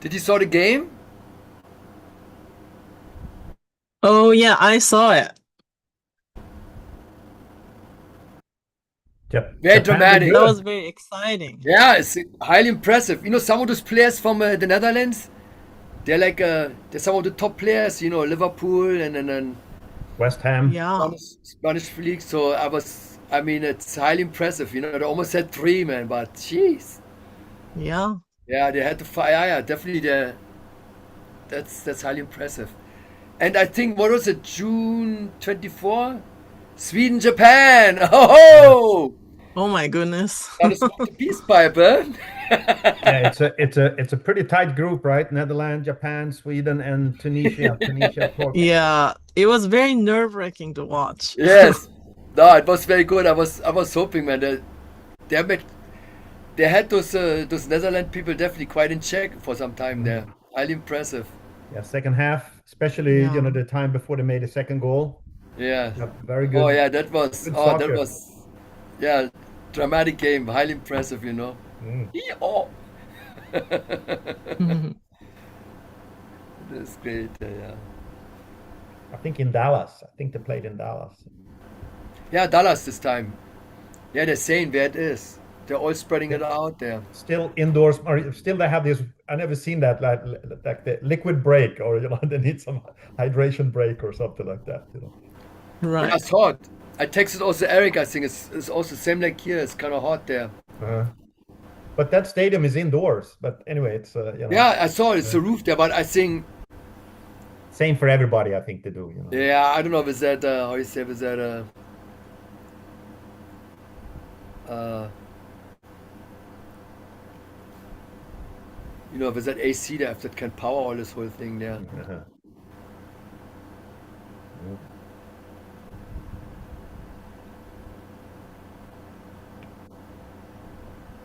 Did you saw the game? Oh yeah, I saw it. Very That dramatic. that was very exciting. Yeah, it's highly impressive. Some of those players from the Netherlands, they're some of the top players. Liverpool and West Ham. Yeah, Spanish league. So I mean, it's highly impressive. They almost had three, man, but jeez, yeah. yeah, they had to fire. Yeah, definitely, that's highly impressive. And I think what was it, June 24? Sweden, Japan. Yeah. Oh, Oh my goodness. that is the peace pipe, eh? Yeah, it's a pretty tight group, right? Netherlands, Japan, Sweden, and Tunisia. Tunisia, of course. Yeah, it was very nerve-wracking to watch. Yes. No, it was very good. I was hoping, man, that they have made, they had those Netherlands people definitely quite in check for some time there. Mhm. Highly impressive. Yeah, second half, especially Yeah. the time before they made the second goal. Yeah. Yeah, very Oh good, yeah, that was good oh that soccer. was yeah, dramatic game. Highly impressive. Mm. Oh. That's great. Yeah. I think in Dallas. I think they played in Dallas. Yeah, Dallas this time. Yeah, they're saying where it is. They're all spreading it out there. Still indoors, or still they have this. I never seen that like the liquid break, or they need some hydration break or something like that. Yeah, Right. it's hot. I texted also Eric. I think it's also same like here. It's kind of hot there. Uh, but that stadium is indoors. But anyway, it's Yeah, I saw it. It's uh, a roof there, but I think same for everybody. I think to do. yeah, I don't know if it's that how you say is that uh if it's that AC there if that can power all this whole thing there. Uh-huh. Mm.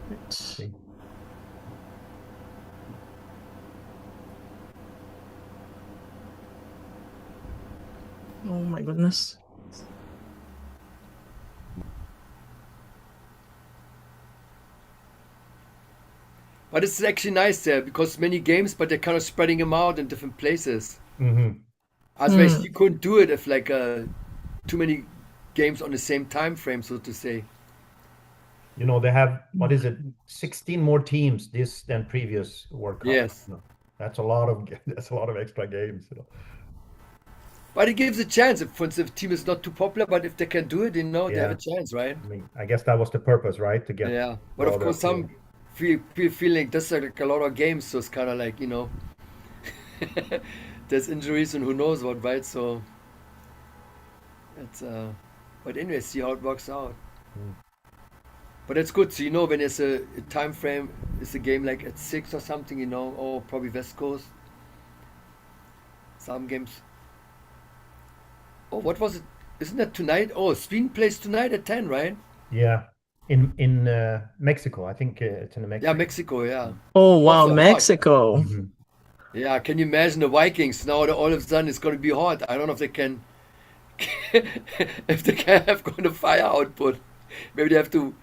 Right. See. Oh my goodness. But it's actually nice there because many games, but they're kind of spreading them out in different places. Hmm. Otherwise, Hmm. you couldn't do it if like too many games on the same time frame, so to say. They have, what is it, 16 more teams this than previous World Cup. Yes. That's a lot of that's a lot of extra games. But it gives a chance. If, for instance, if team is not too popular, but if they can do it, they have a Yeah. chance, right? I mean, I guess that was the purpose, right? To get Yeah. But of broader course, appeal. some feel like that's like a lot of games, so it's kind of like there's injuries and who knows what, right? So it's but anyway, see how it works out. Mm. But it's good. So when there's a time frame, it's a game like at 6 or something, or probably West Coast. Some games. Oh, what was it? Isn't that tonight? Oh, Sweden plays tonight at 10, right? Yeah. In Mexico, I think it's in Yeah, Mexico. Mexico. Yeah. Oh wow, Also hot. Mexico. Hmm. Yeah, can you imagine the Vikings now? All of a sudden, it's going to be hot. I don't know if they can, if they can have kind of fire output. Maybe they have to.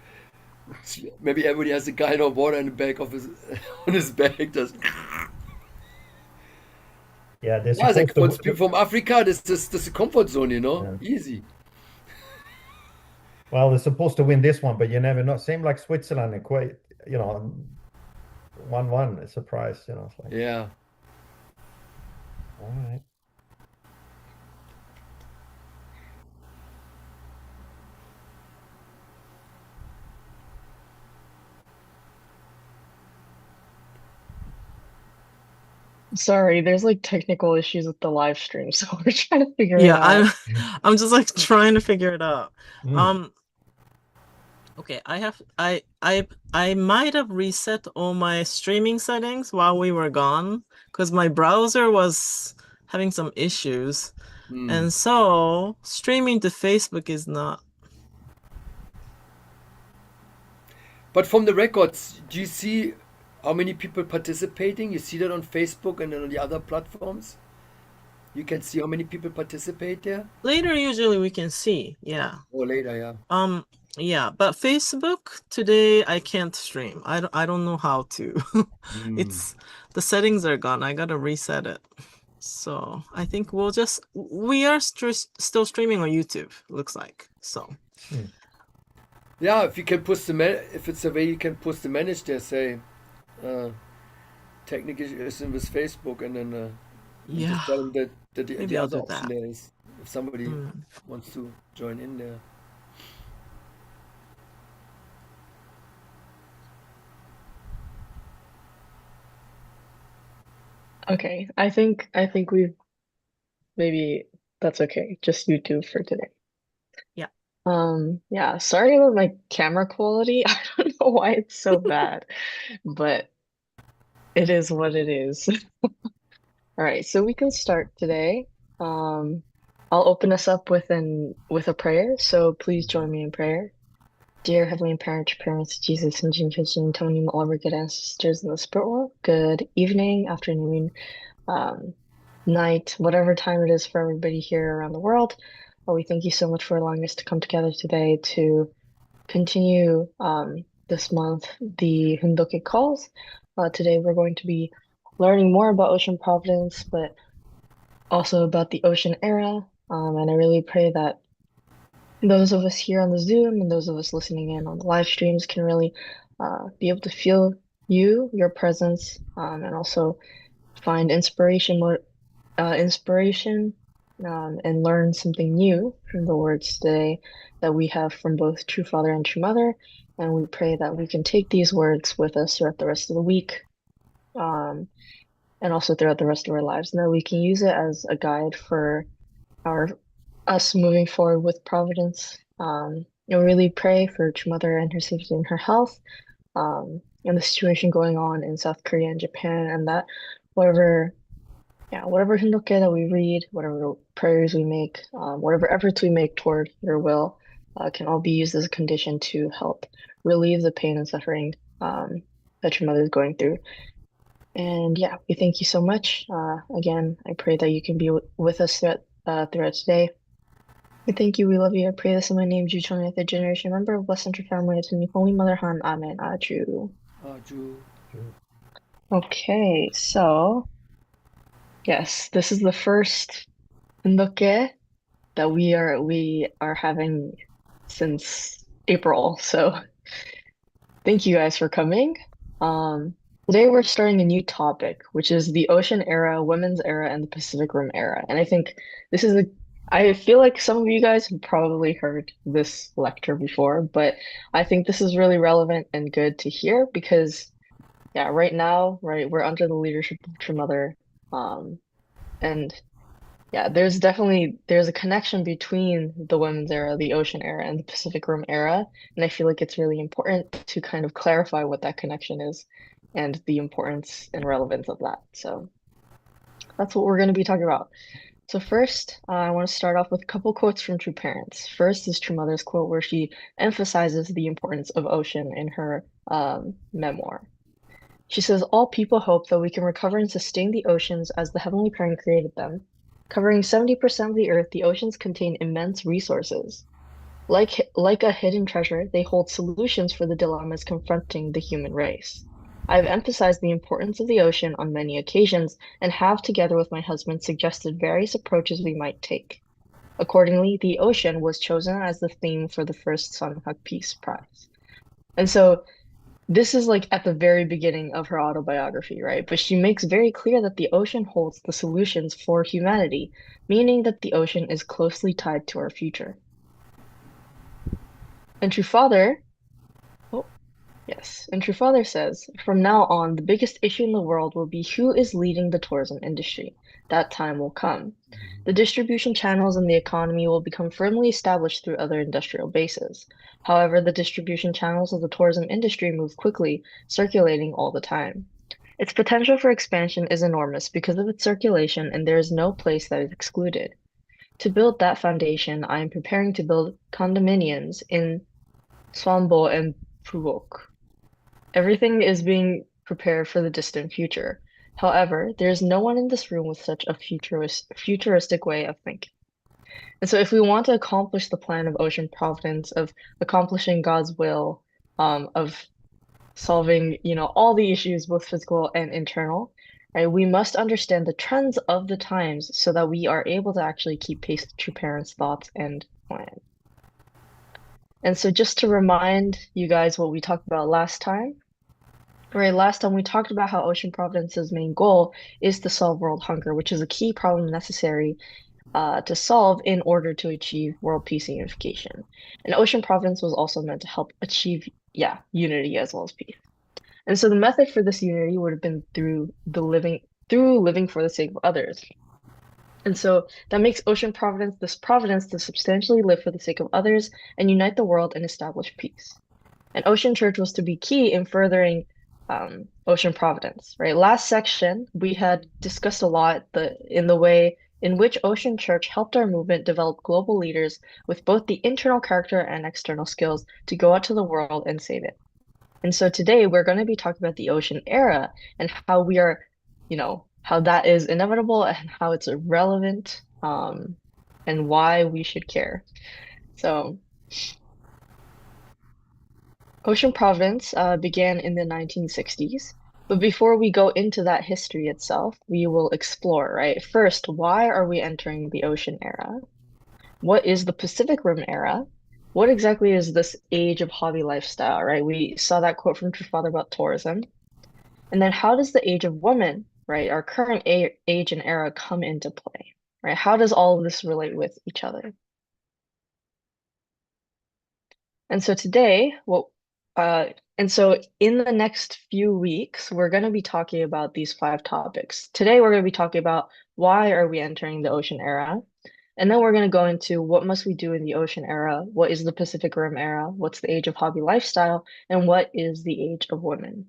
Maybe everybody has a guy of water in the back of his on his back. Just Yeah, they're yeah, it's like supposed for to. people from Africa, this is a comfort zone. Yeah. Easy. Well, they're supposed to win this one, but you never know. Same like Switzerland and Kuwait, 1-1, a surprise. It's like, Yeah. all right. Sorry, there's like technical issues with the live stream, so we're trying to figure it Yeah, I'm out. I'm just like trying to figure it out. Mm. Um, okay, I might have reset all my streaming settings while we were gone because my browser was having some issues. Hmm. And so streaming to Facebook is not. But from the records, do you see how many people participating? You see that on Facebook and then on the other platforms? You can see how many people participate there? Later usually we can see. Yeah. Or later, yeah. Um Yeah, but Facebook today I can't stream. I don't know how to. It's the settings are gone. I gotta reset it. So I think we are still streaming on YouTube, looks like. So Yeah, if you can push if it's a way you can push the manage there, say, technical issues with Facebook, and then and yeah, just tell them that, maybe the I'll other do option that. there is if somebody Mm. wants to join in there. Okay, I think we've maybe that's okay. Just YouTube for today. Yeah. Yeah, sorry about my camera quality. I don't know why it's so bad, but it is what it is. All right, so we can start today. Um, I'll open us up with a prayer, so please join me in prayer. Dear Heavenly Parents, Jesus, and Jin Jin, Tony, all of our good ancestors in the spirit world, good evening, afternoon, um, night, whatever time it is for everybody here around the world. We thank you so much for allowing us to come together today to continue this month the Hundoke calls. Today we're going to be learning more about ocean providence, but also about the ocean era. And I really pray that those of us here on the Zoom and those of us listening in on the live streams can really be able to feel your presence, and also find inspiration, and learn something new from the words today that we have from both True Father and True Mother. And we pray that we can take these words with us throughout the rest of the week, um, and also throughout the rest of our lives, and that we can use it as a guide for our us moving forward with Providence. And really pray for True Mother and her safety and her health, and the situation going on in South Korea and Japan, and that whatever whatever hindoke that we read, whatever prayers we make, whatever efforts we make toward your will, can all be used as a condition to help relieve the pain and suffering that your mother is going through. And yeah, we thank you so much. Again, I pray that you can be with us throughout today. We thank you. We love you. I pray this in my name, Juchon, the generation member of Blessed Central Family. It's in the Holy Mother Han. Amen. Aju. Ju. Okay, so yes, this is the first hindoke that we are having since April. So thank you guys for coming. Today we're starting a new topic, which is the Ocean Era, Women's Era, and the Pacific Rim Era. And I think this is I feel like some of you guys have probably heard this lecture before, but I think this is really relevant and good to hear because yeah, right now, right, we're under the leadership of True Mother. And yeah, there's a connection between the women's era, the ocean era, and the Pacific Rim era, and I feel like it's really important to kind of clarify what that connection is and the importance and relevance of that. So that's what we're going to be talking about. So first, I want to start off with a couple quotes from True Parents. First is True Mother's quote where she emphasizes the importance of ocean in her memoir. She says, all people hope that we can recover and sustain the oceans as the Heavenly Parent created them. Covering 70% of the earth, the oceans contain immense resources. Like a hidden treasure, they hold solutions for the dilemmas confronting the human race. I have emphasized the importance of the ocean on many occasions and have, together with my husband, suggested various approaches we might take. Accordingly, the ocean was chosen as the theme for the first Sunhak Peace Prize. And so this is like at the very beginning of her autobiography, right? But she makes very clear that the ocean holds the solutions for humanity, meaning that the ocean is closely tied to our future. And True Father, oh, yes, and True Father says, from now on, the biggest issue in the world will be who is leading the tourism industry. That time will come. The distribution channels in the economy will become firmly established through other industrial bases. However, the distribution channels of the tourism industry move quickly, circulating all the time. Its potential for expansion is enormous because of its circulation, and there is no place that is excluded. To build that foundation, I am preparing to build condominiums in Swambo and Phuoc. Everything is being prepared for the distant future. However, there is no one in this room with such a futuristic way of thinking. And so if we want to accomplish the plan of ocean providence, of accomplishing God's will, of solving, all the issues, both physical and internal, right, we must understand the trends of the times so that we are able to actually keep pace with true parents' thoughts and plan. And so just to remind you guys what we talked about last time, right, last time we talked about how Ocean Providence's main goal is to solve world hunger, which is a key problem necessary to solve in order to achieve world peace and unification. And Ocean Providence was also meant to help achieve, unity as well as peace. And so the method for this unity would have been through living for the sake of others. And so that makes Ocean Providence this providence to substantially live for the sake of others and unite the world and establish peace. And Ocean Church was to be key in furthering Ocean Providence, right? Last section, we had discussed a lot in the way in which Ocean Church helped our movement develop global leaders with both the internal character and external skills to go out to the world and save it. And so today we're going to be talking about the ocean era and how we are, how that is inevitable and how it's irrelevant, and why we should care. So Ocean Providence began in the 1960s. But before we go into that history itself, we will explore, right? First, why are we entering the ocean era? What is the Pacific Rim era? What exactly is this age of hobby lifestyle, right? We saw that quote from True Father about tourism. And then how does the age of woman, right, our current age and era come into play, right? How does all of this relate with each other? And so today, and so in the next few weeks, we're going to be talking about these 5 topics. Today, we're going to be talking about why are we entering the ocean era? And then we're going to go into what must we do in the ocean era? What is the Pacific Rim era? What's the age of hobby lifestyle? And what is the age of women?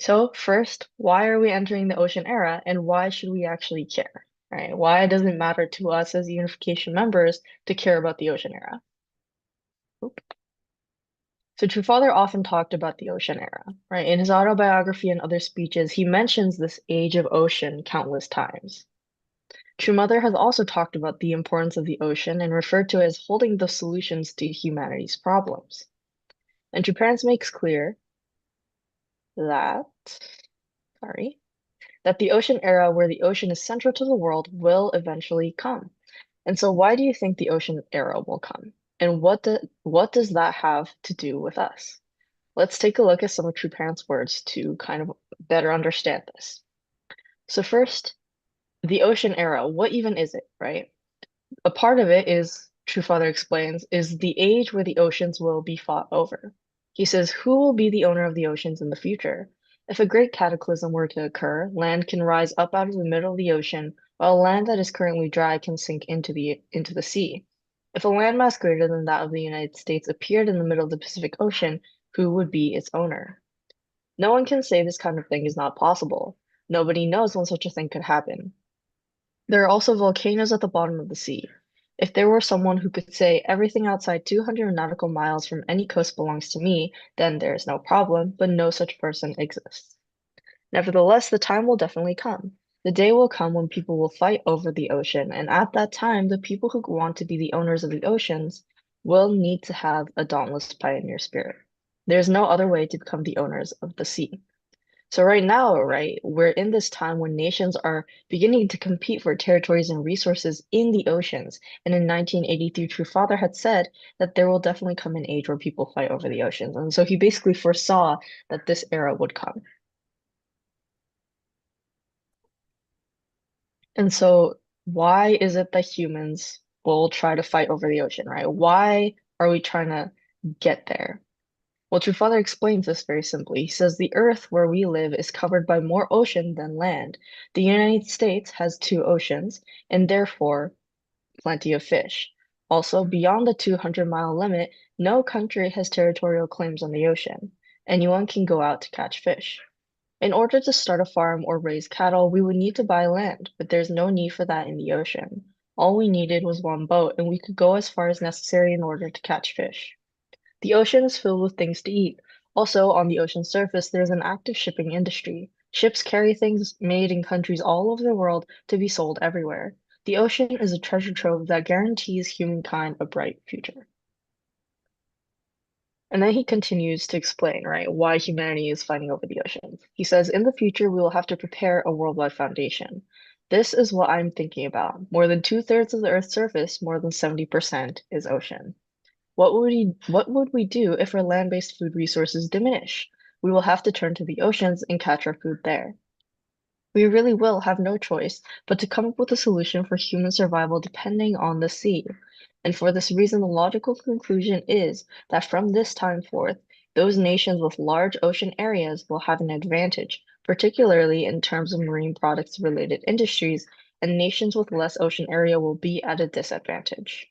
So first, why are we entering the ocean era and why should we actually care, right? Why does it matter to us as unification members to care about the ocean era? Oop. So True Father often talked about the ocean era, right? In his autobiography and other speeches, he mentions this age of ocean countless times. True Mother has also talked about the importance of the ocean and referred to it as holding the solutions to humanity's problems. And True Parents makes clear that, that the ocean era where the ocean is central to the world will eventually come. And so why do you think the ocean era will come? And what does that have to do with us? Let's take a look at some of True Parents' words to kind of better understand this. So first, the ocean era, what even is it, right? A part of it is, True Father explains, is the age where the oceans will be fought over. He says, who will be the owner of the oceans in the future? If a great cataclysm were to occur, land can rise up out of the middle of the ocean, while land that is currently dry can sink into the sea. If a landmass greater than that of the United States appeared in the middle of the Pacific Ocean, who would be its owner? No one can say this kind of thing is not possible. Nobody knows when such a thing could happen. There are also volcanoes at the bottom of the sea. If there were someone who could say everything outside 200 nautical miles from any coast belongs to me, then there is no problem, but no such person exists. Nevertheless, the time will definitely come. The day will come when people will fight over the ocean, and at that time, the people who want to be the owners of the oceans will need to have a dauntless pioneer spirit. There's no other way to become the owners of the sea. So right now, right, we're in this time when nations are beginning to compete for territories and resources in the oceans. And in 1983, True Father had said that there will definitely come an age where people fight over the oceans. And so he basically foresaw that this era would come. And so why is it that humans will try to fight over the ocean, right? Why are we trying to get there? Well, True Father explains this very simply. He says the earth where we live is covered by more ocean than land. The United States has 2 oceans and therefore plenty of fish. Also, beyond the 200-mile limit, no country has territorial claims on the ocean. Anyone can go out to catch fish. In order to start a farm or raise cattle, we would need to buy land, but there's no need for that in the ocean. All we needed was one boat, and we could go as far as necessary in order to catch fish. The ocean is filled with things to eat. Also, on the ocean surface, there's an active shipping industry. Ships carry things made in countries all over the world to be sold everywhere. The ocean is a treasure trove that guarantees humankind a bright future. And then he continues to explain, right, why humanity is fighting over the oceans. He says, in the future, we will have to prepare a worldwide foundation. This is what I'm thinking about. More than 2/3 of the Earth's surface, more than 70% is ocean. What would we do if our land-based food resources diminish? We will have to turn to the oceans and catch our food there. We really will have no choice but to come up with a solution for human survival depending on the sea. And for this reason, the logical conclusion is that from this time forth, those nations with large ocean areas will have an advantage, particularly in terms of marine products related industries, and nations with less ocean area will be at a disadvantage.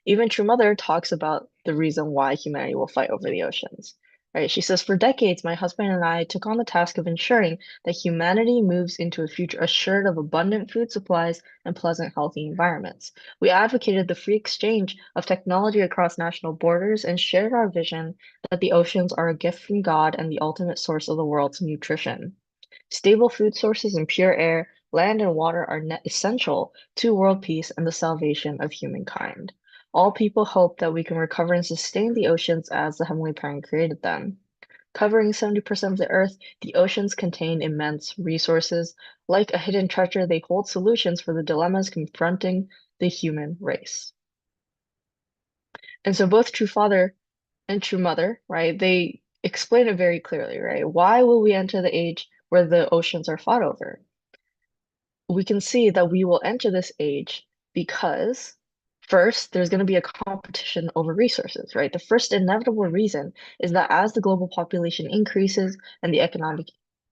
Even True Mother talks about the reason why humanity will fight over the oceans. Right? She says, for decades, my husband and I took on the task of ensuring that humanity moves into a future assured of abundant food supplies and pleasant, healthy environments. We advocated the free exchange of technology across national borders and shared our vision that the oceans are a gift from God and the ultimate source of the world's nutrition. Stable food sources and pure air, land, and water are essential to world peace and the salvation of humankind. All people hope that we can recover and sustain the oceans as the Heavenly Parent created them. Covering 70% of the earth, the oceans contain immense resources. Like a hidden treasure, they hold solutions for the dilemmas confronting the human race. And so both True Father and True Mother, right, they explain it very clearly, right? Why will we enter the age where the oceans are fought over? We can see that we will enter this age because first, there's going to be a competition over resources, right? The first inevitable reason is that as the global population increases and the economic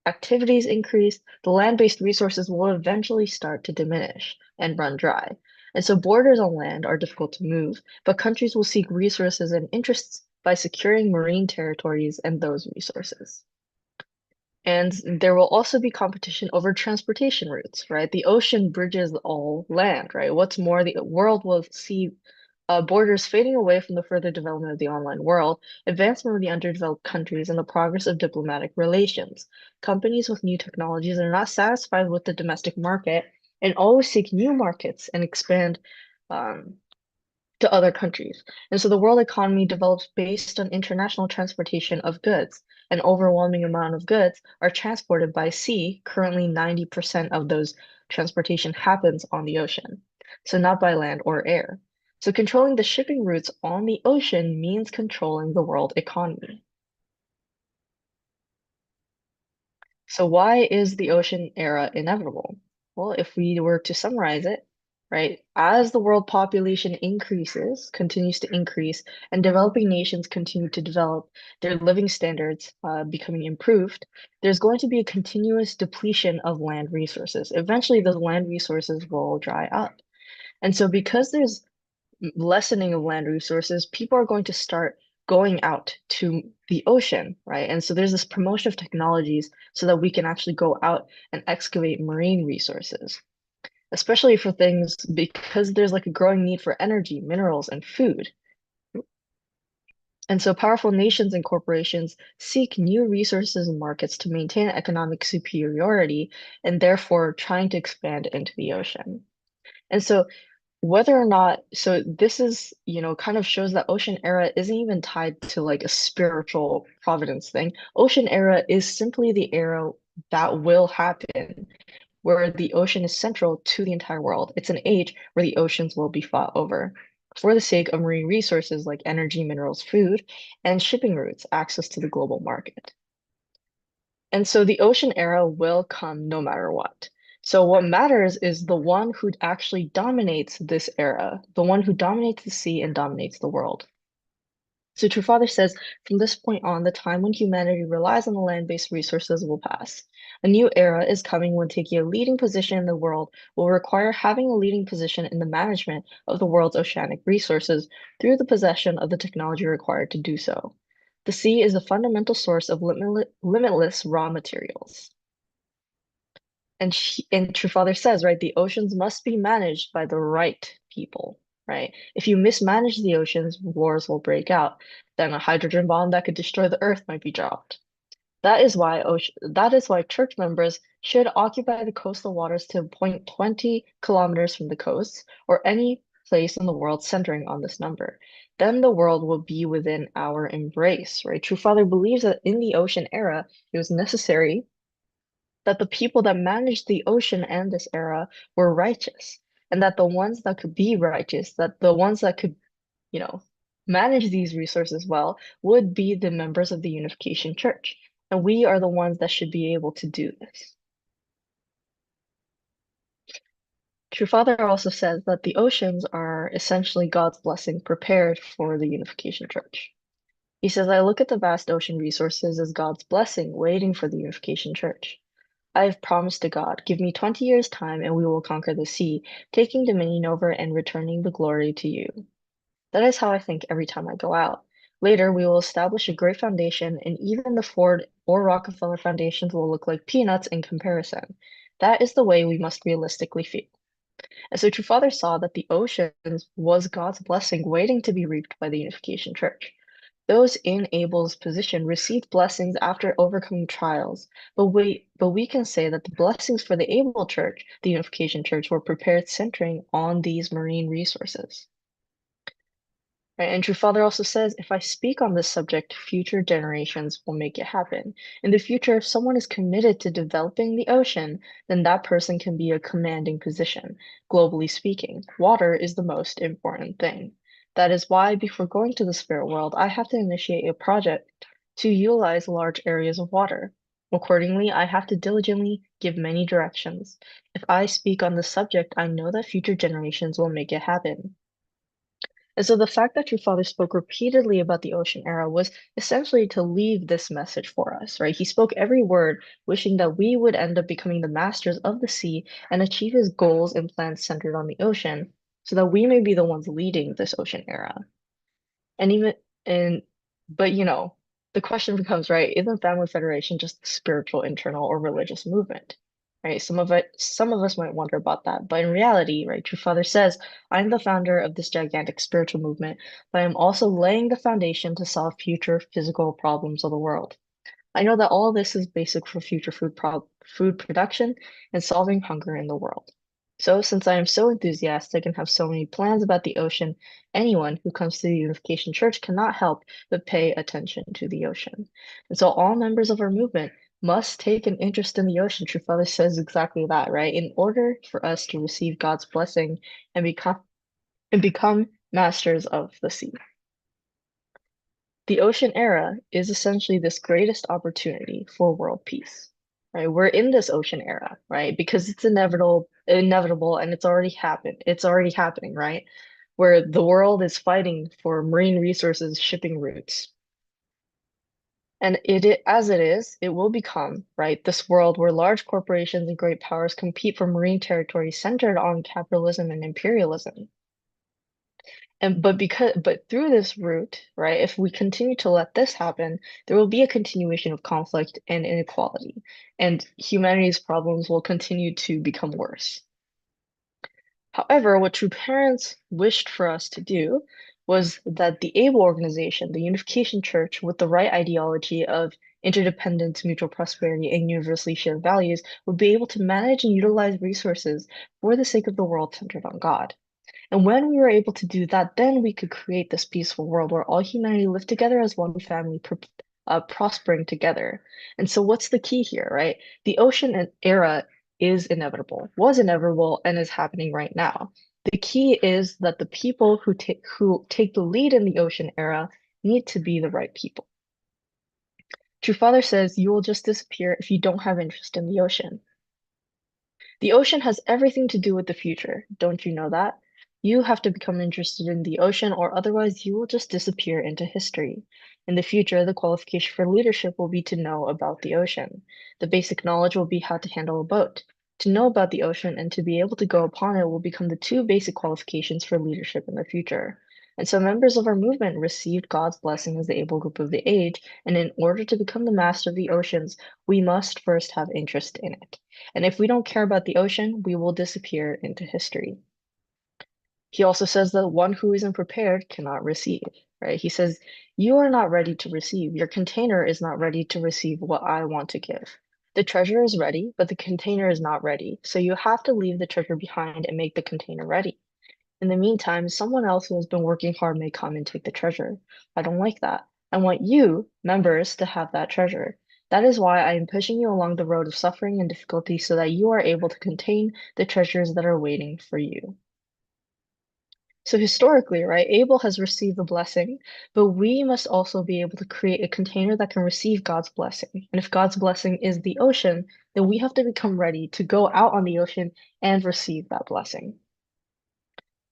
activities increase, the land-based resources will eventually start to diminish and run dry. And so borders on land are difficult to move, but countries will seek resources and interests by securing marine territories and those resources. And there will also be competition over transportation routes, right? The ocean bridges all land, right? What's more, the world will see borders fading away from the further development of the online world, advancement of the underdeveloped countries, and the progress of diplomatic relations. Companies with new technologies are not satisfied with the domestic market and always seek new markets and expand um, to other countries. And so the world economy develops based on international transportation of goods. An overwhelming amount of goods are transported by sea. Currently, 90% of those transportation happens on the ocean, so not by land or air. So controlling the shipping routes on the ocean means controlling the world economy. So why is the ocean era inevitable? Well, if we were to summarize it, right, as the world population continues to increase, and developing nations continue to develop their living standards becoming improved, there's going to be a continuous depletion of land resources. Eventually, those land resources will dry up. And so because there's lessening of land resources, people are going to start going out to the ocean, right? And so there's this promotion of technologies so that we can actually go out and excavate marine resources, especially for things because there's like a growing need for energy, minerals, and food. And so powerful nations and corporations seek new resources and markets to maintain economic superiority and therefore trying to expand into the ocean. And so whether or not, so this is, kind of shows that ocean era isn't even tied to like a spiritual providence thing. Ocean era is simply the era that will happen where the ocean is central to the entire world. It's an age where the oceans will be fought over for the sake of marine resources like energy, minerals, food, and shipping routes, access to the global market. And so the ocean era will come no matter what. So what matters is the one who actually dominates this era, the one who dominates the sea and dominates the world. So True Father says, from this point on, the time when humanity relies on the land-based resources will pass. A new era is coming when taking a leading position in the world will require having a leading position in the management of the world's oceanic resources through the possession of the technology required to do so. The sea is a fundamental source of limitless raw materials. And True Father says, right, the oceans must be managed by the right people, right? If you mismanage the oceans, wars will break out. Then a hydrogen bomb that could destroy the earth might be dropped. That is why church members should occupy the coastal waters to a point 20 kilometers from the coast, or any place in the world centering on this number. Then the world will be within our embrace, right? True Father believes that in the ocean era, it was necessary that the people that managed the ocean and this era were righteous, and that the ones that could be righteous, that the ones that could, you know, manage these resources well, would be the members of the Unification Church. And we are the ones that should be able to do this. True Father also says that the oceans are essentially God's blessing prepared for the Unification Church. He says, I look at the vast ocean resources as God's blessing waiting for the Unification Church. I have promised to God, give me 20 years' time and we will conquer the sea, taking dominion over and returning the glory to you. That is how I think every time I go out. Later, we will establish a great foundation, and even the Ford or Rockefeller foundations will look like peanuts in comparison. That is the way we must realistically feel. And so True Father saw that the oceans was God's blessing waiting to be reaped by the Unification Church. Those in Abel's position received blessings after overcoming trials, but we can say that the blessings for the Abel Church, the Unification Church, were prepared centering on these marine resources. Right? And True Father also says, if I speak on this subject, future generations will make it happen. In the future, if someone is committed to developing the ocean, then that person can be a commanding position. Globally speaking, water is the most important thing. That is why, before going to the spirit world, I have to initiate a project to utilize large areas of water. Accordingly, I have to diligently give many directions. If I speak on this subject, I know that future generations will make it happen. And so the fact that your father spoke repeatedly about the ocean era was essentially to leave this message for us, right? He spoke every word, wishing that we would end up becoming the masters of the sea and achieve his goals and plans centered on the ocean, so that we may be the ones leading this ocean era. And even and but the question becomes, right, isn't Family Federation just a spiritual, internal, or religious movement? Right? Some of us might wonder about that, but in reality, right, True Father says, I'm the founder of this gigantic spiritual movement, but I'm also laying the foundation to solve future physical problems of the world. I know that all of this is basic for future food production and solving hunger in the world. So, since I am so enthusiastic and have so many plans about the ocean, anyone who comes to the Unification Church cannot help but pay attention to the ocean. And so, all members of our movement must take an interest in the ocean. True Father says exactly that, right? In order for us to receive God's blessing and become masters of the sea. The ocean era is essentially this greatest opportunity for world peace, right? We're in this ocean era, right? Because it's inevitable, and it's already happened. It's already happening, right? Where the world is fighting for marine resources, shipping routes. And as it is, it will become, right, this world where large corporations and great powers compete for marine territory centered on capitalism and imperialism. But through this route, right, if we continue to let this happen, there will be a continuation of conflict and inequality, and humanity's problems will continue to become worse. However, what true parents wished for us to do was that the ABLE organization, the Unification Church, with the right ideology of interdependence, mutual prosperity, and universally shared values, would be able to manage and utilize resources for the sake of the world centered on God. And when we were able to do that, then we could create this peaceful world where all humanity lived together as one family, prospering together. And so, what's the key here, right? The ocean era is inevitable, was inevitable, and is happening right now. The key is that the people who take the lead in the ocean era need to be the right people. True Father says you will just disappear if you don't have interest in the ocean. The ocean has everything to do with the future. Don't you know that? You have to become interested in the ocean, or otherwise you will just disappear into history. In the future, the qualification for leadership will be to know about the ocean. The basic knowledge will be how to handle a boat. To know about the ocean and to be able to go upon it will become the two basic qualifications for leadership in the future. And so members of our movement received God's blessing as the able group of the age, and in order to become the master of the oceans, we must first have interest in it. And if we don't care about the ocean, we will disappear into history. He also says that one who isn't prepared cannot receive. right? He says, you are not ready to receive. Your container is not ready to receive what I want to give. The treasure is ready, but the container is not ready. So you have to leave the treasure behind and make the container ready. In the meantime, someone else who has been working hard may come and take the treasure. I don't like that. I want you, members, to have that treasure. That is why I am pushing you along the road of suffering and difficulty so that you are able to contain the treasures that are waiting for you. So historically, right, Abel has received the blessing, but we must also be able to create a container that can receive God's blessing. And if God's blessing is the ocean, then we have to become ready to go out on the ocean and receive that blessing.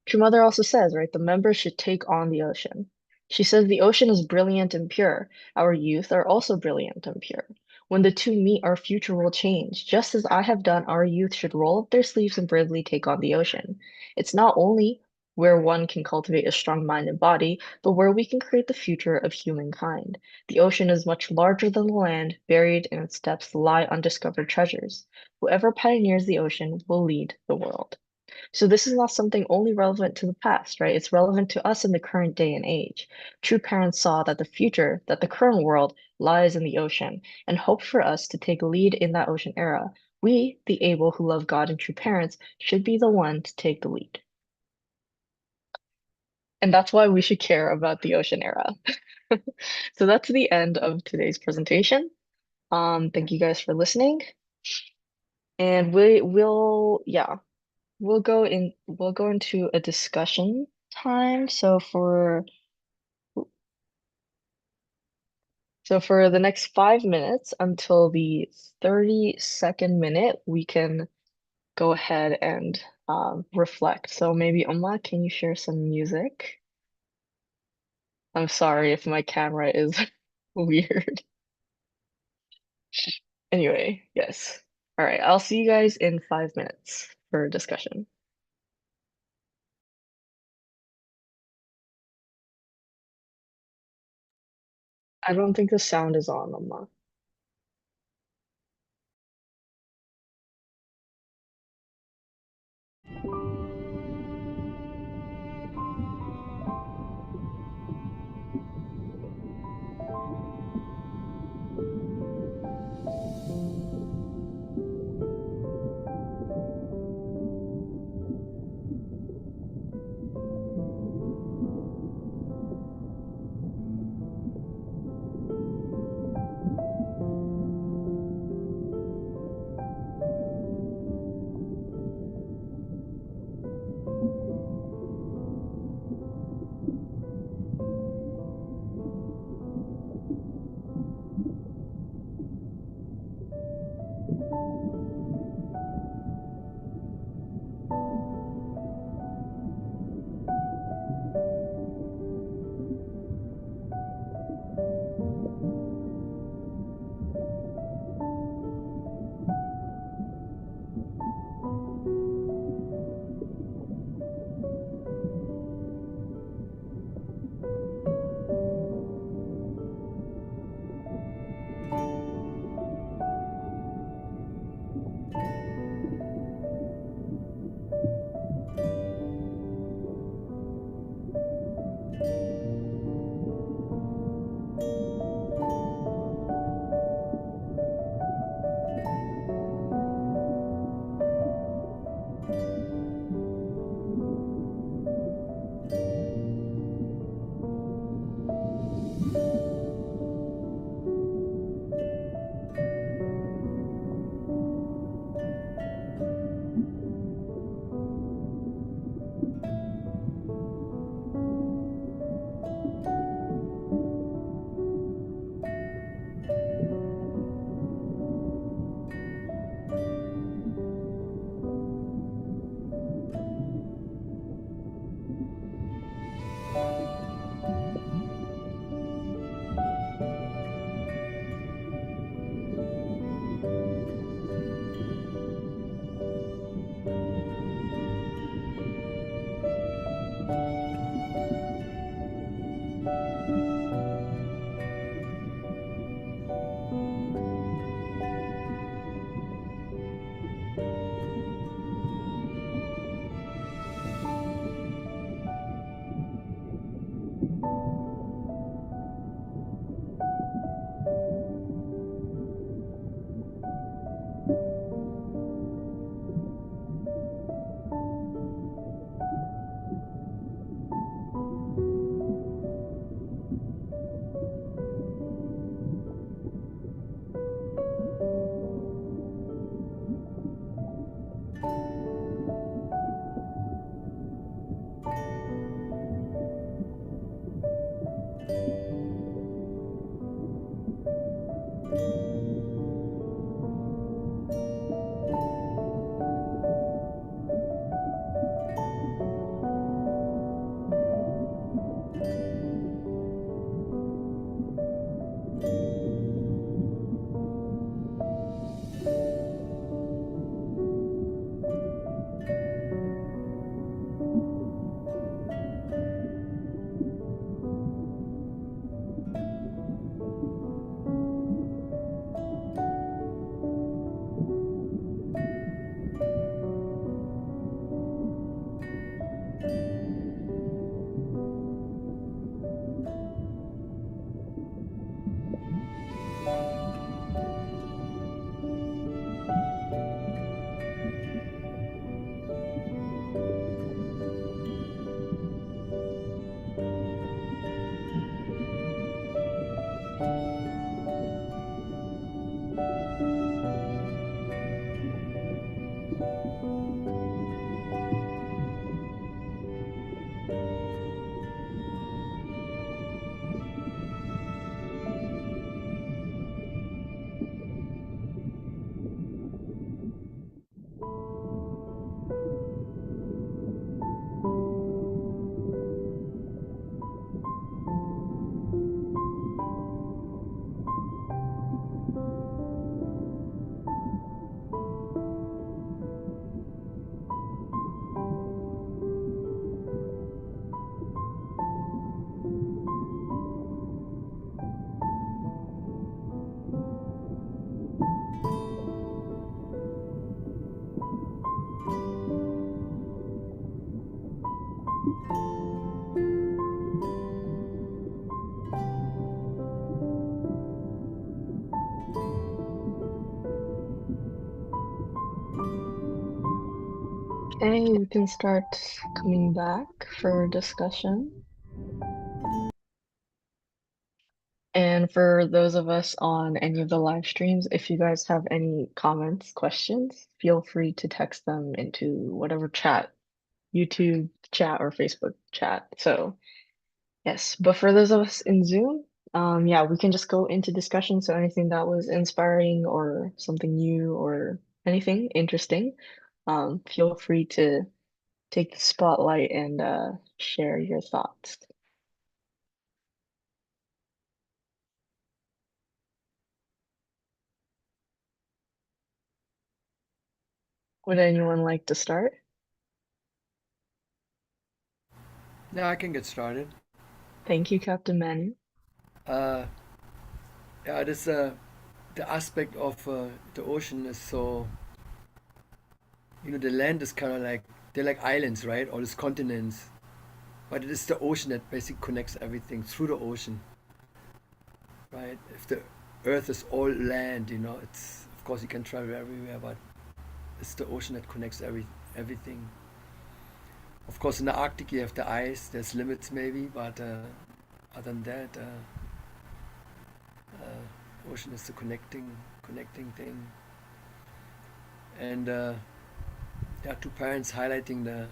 True Mother also says, right, the members should take on the ocean. She says the ocean is brilliant and pure. Our youth are also brilliant and pure. When the two meet, our future will change. Just as I have done, our youth should roll up their sleeves and bravely take on the ocean. It's not only where one can cultivate a strong mind and body, but where we can create the future of humankind. The ocean is much larger than the land. Buried in its depths lie undiscovered treasures. Whoever pioneers the ocean will lead the world. So this is not something only relevant to the past, right? It's relevant to us in the current day and age. True parents saw that the future, that the current world lies in the ocean and hoped for us to take lead in that ocean era. We, the able who love God and true parents, should be the one to take the lead. And that's why we should care about the ocean era. So that's the end of today's presentation. Thank you guys for listening. And we'll go into a discussion time. So for the next 5 minutes until the 32nd minute, we can go ahead and reflect. So maybe Oma, can you share some music? I'm sorry if my camera is weird. Anyway, yes. All right, I'll see you guys in 5 minutes for discussion. I don't think the sound is on, Oma. Okay, we can start coming back for discussion. And for those of us on any of the live streams, if you guys have any comments, questions, feel free to text them into whatever chat, YouTube chat or Facebook chat. So yes, but for those of us in Zoom, yeah, we can just go into discussion. So anything that was inspiring or something new or anything interesting, feel free to take the spotlight and share your thoughts. Would anyone like to start? Yeah, I can get started. Thank you, Captain Manny. Uh, yeah, this the aspect of the ocean is so, the land is kind of like, they're like islands, right? All these continents, but it is the ocean that basically connects everything through the ocean, right? If the earth is all land, it's, of course you can travel everywhere, but it's the ocean that connects everything. Of course, in the Arctic you have the ice. There's limits maybe, but other than that, ocean is the connecting thing. And yeah, two parents highlighting the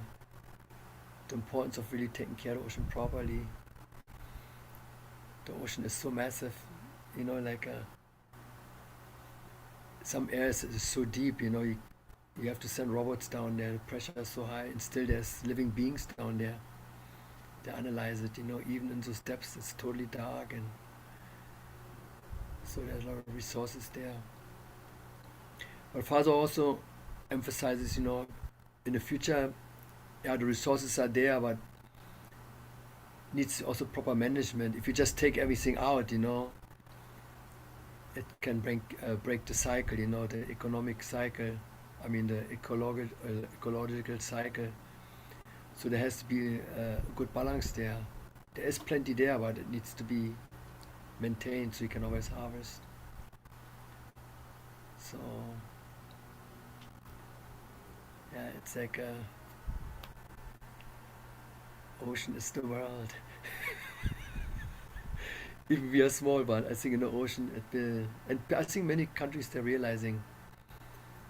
importance of really taking care of the ocean properly. The ocean is so massive, like some areas is so deep. You have to send robots down there. The pressure is so high, and still there's living beings down there. They analyze it. Even in those depths, it's totally dark, and so there's a lot of resources there. But Father also emphasizes, in the future, yeah, the resources are there, but needs also proper management. If you just take everything out, it can break the cycle, the economic cycle. I mean the ecological cycle. So there has to be a good balance there. There is plenty there, but it needs to be maintained so you can always harvest. So yeah, it's like ocean is the world. Even we are small, but I think in the ocean it will, and I think many countries they're realizing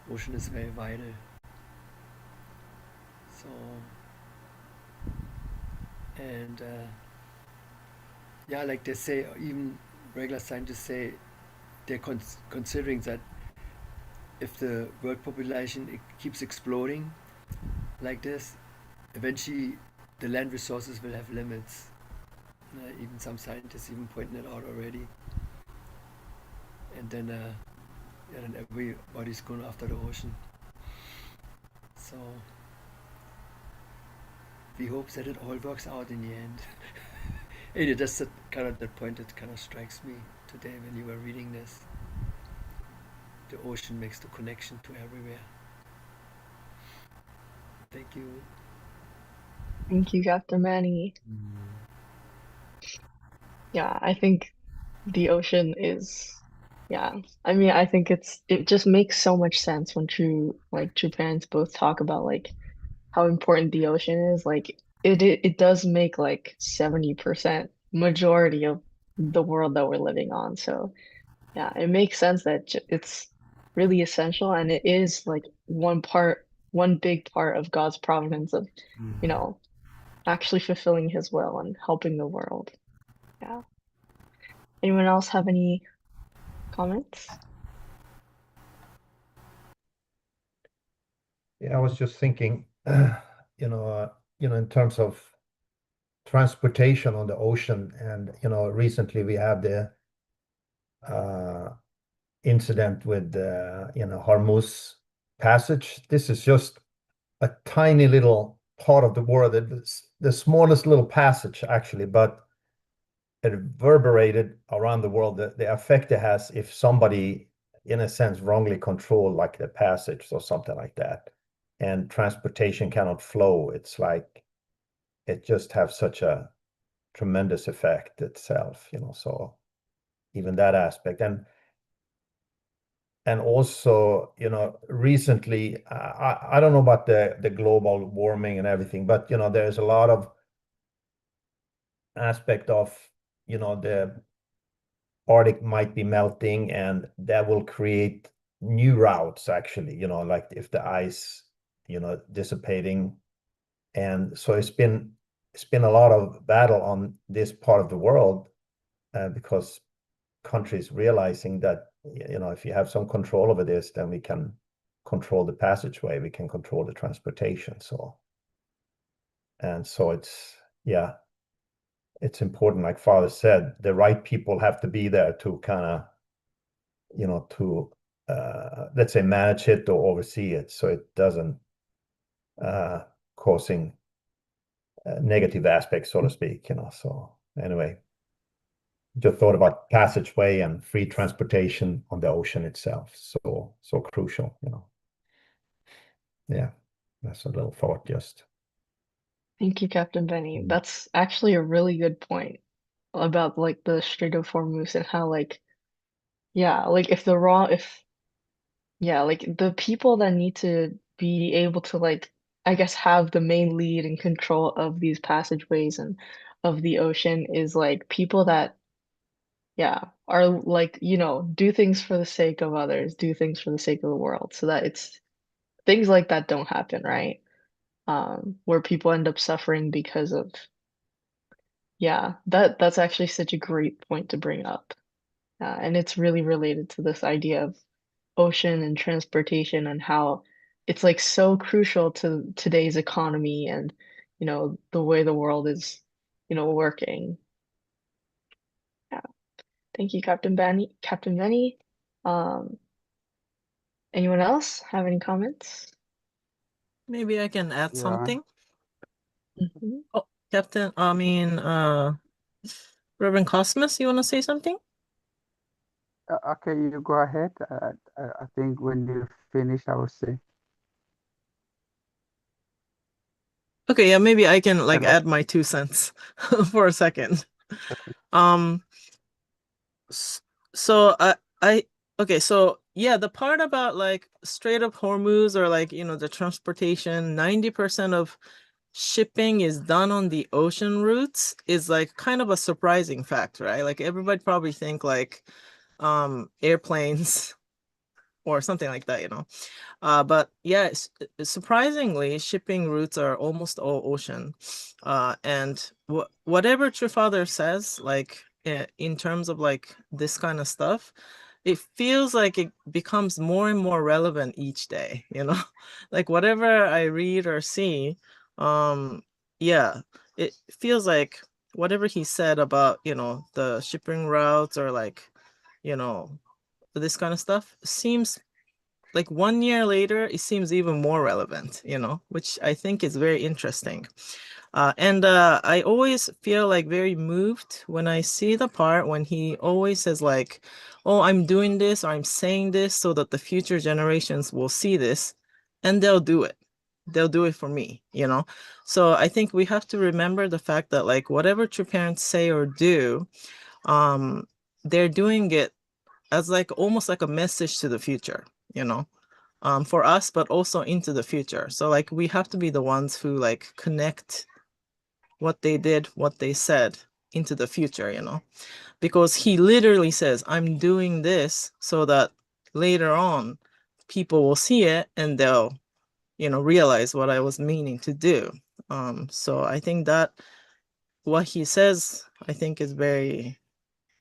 ocean is very vital. So, and yeah, like they say, even regular scientists say they're considering that if the world population keeps exploding like this, eventually the land resources will have limits. Even some scientists even pointing it out already. And then, yeah, then everybody's going after the ocean. So we hope that it all works out in the end. Anyway, that's that point that kind of strikes me today when you were reading this. The ocean makes the connection to everywhere. Thank you. Thank you, Captain Manny. Yeah, I think the ocean is, yeah. I mean, I think it just makes so much sense when true parents both talk about like how important the ocean is. Like it does make like 70% majority of the world that we're living on. So yeah, it makes sense that it's really essential, and it is like one big part of God's providence of, you know, actually fulfilling his will and helping the world. Yeah. Anyone else have any comments? Yeah, I was just thinking, in terms of transportation on the ocean, and recently we had the uh, incident with Hormuz Passage. This is just a tiny little part of the world. It's the smallest little passage actually, but it reverberated around the world. The effect it has if somebody, in a sense, wrongly control like the passage or something like that, and transportation cannot flow. It's like it just has such a tremendous effect itself, so even that aspect. And and also, recently, I don't know about the global warming and everything, but there's a lot of aspect of the Arctic might be melting, and that will create new routes actually, like if the ice, dissipating. And so it's been a lot of battle on this part of the world, because countries realizing that, if you have some control over this, then we can control the passageway, we can control the transportation. So it's important, like Father said, the right people have to be there to kind of, to let's say manage it or oversee it, so it doesn't causing negative aspects, so to speak. So anyway, just thought about passageway and free transportation on the ocean itself. So crucial. Yeah, that's a little thought. Just Thank you, Captain Benny. That's actually a really good point about like the Strait of Hormuz and how like yeah, like if yeah, like the people that need to be able to like I guess have the main lead and control of these passageways and of the ocean is like people that yeah, are like, do things for the sake of others, do things for the sake of the world so that it's things like that don't happen, right? Where people end up suffering because of yeah, that's actually such a great point to bring up. And it's really related to this idea of ocean and transportation and how it's like so crucial to today's economy and, the way the world is, working. Yeah. Thank you, Captain Benny. Captain Benny. Um, Anyone else have any comments? Maybe I can add Yeah. something. Mhm. Oh, Captain, Reverend Cosmos, you want to say something? Okay, you go ahead. I think when you finish, I will say. Okay, yeah, maybe I can like Hello? add my 2 cents for a second. Okay. Um, s- so okay, so yeah, the part about like Strait of Hormuz or like, the transportation, 90% of shipping is done on the ocean routes is like kind of a surprising fact, right? Like everybody probably think like airplanes or something like that. But yeah, surprisingly, shipping routes are almost all ocean. And whatever True Father says, like in terms of like this kind of stuff, it feels like it becomes more and more relevant each day. Like whatever I read or see, yeah, it feels like whatever he said about, the shipping routes or like, you know, this kind of stuff seems like 1 year later, it seems even more relevant, which I think is very interesting. And I always feel like very moved when I see the part when he always says like, oh, I'm doing this or I'm saying this so that the future generations will see this and they'll do it. They'll do it for me. So I think we have to remember the fact that like whatever true parents say or do, they're doing it as like almost like a message to the future. For us, but also into the future. So like we have to be the ones who like connect what they did, what they said into the future, because he literally says, I'm doing this so that later on people will see it and they'll, realize what I was meaning to do. So I think that what he says, I think is very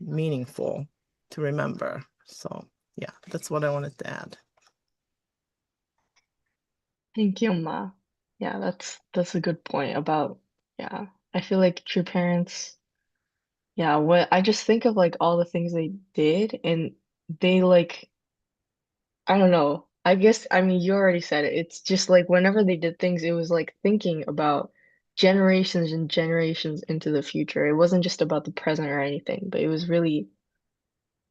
meaningful to remember. So yeah, that's what I wanted to add. Thank you, Ma. Yeah, that's a good point about yeah. I feel like true parents, yeah, what I just think of like all the things they did and they like I don't know. I guess I mean you already said it. It's just like whenever they did things, it was like thinking about generations and generations into the future. It wasn't just about the present or anything, but it was really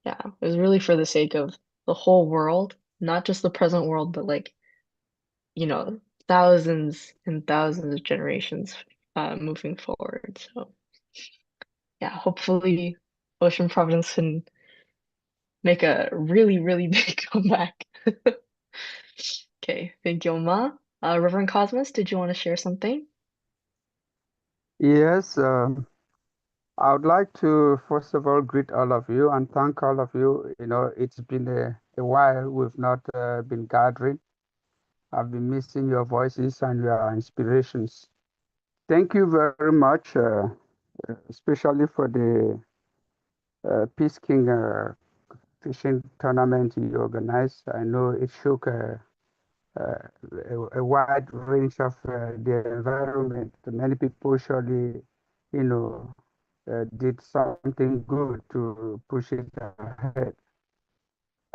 yeah, it was really for the sake of the whole world, not just the present world, but like thousands and thousands of generations moving forward. So yeah, hopefully Ocean Providence can make a really, really big comeback. Okay, thank you, Oma. Reverend Cosmos, did you want to share something? Yes, I would like to first of all greet all of you and thank all of you. You know, it's been a while we've not been gathering. I've been missing your voices and your inspirations. Thank you very much, especially for the Peace King fishing tournament you organized. I know it shook uh, a wide range of the environment. Many people surely, you know, did something good to push it ahead.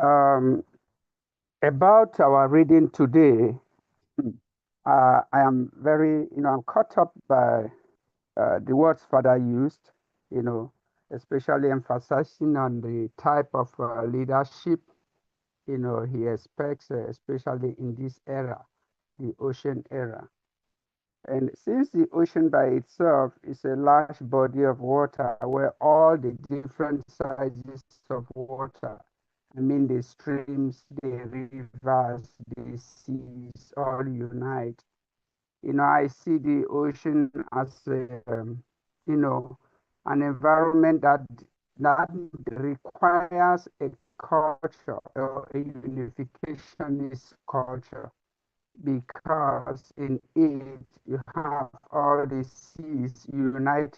Um, about our reading today, I am very, I'm caught up by the words Father used, you know, especially emphasizing on the type of leadership, he expects, especially in this era, the ocean era. And since the ocean by itself is a large body of water where all the different sizes of water, I mean the streams, the rivers, the seas, all unite. I see the ocean as you know, an environment that requires a culture or a unificationist culture because in it you have all the seas united.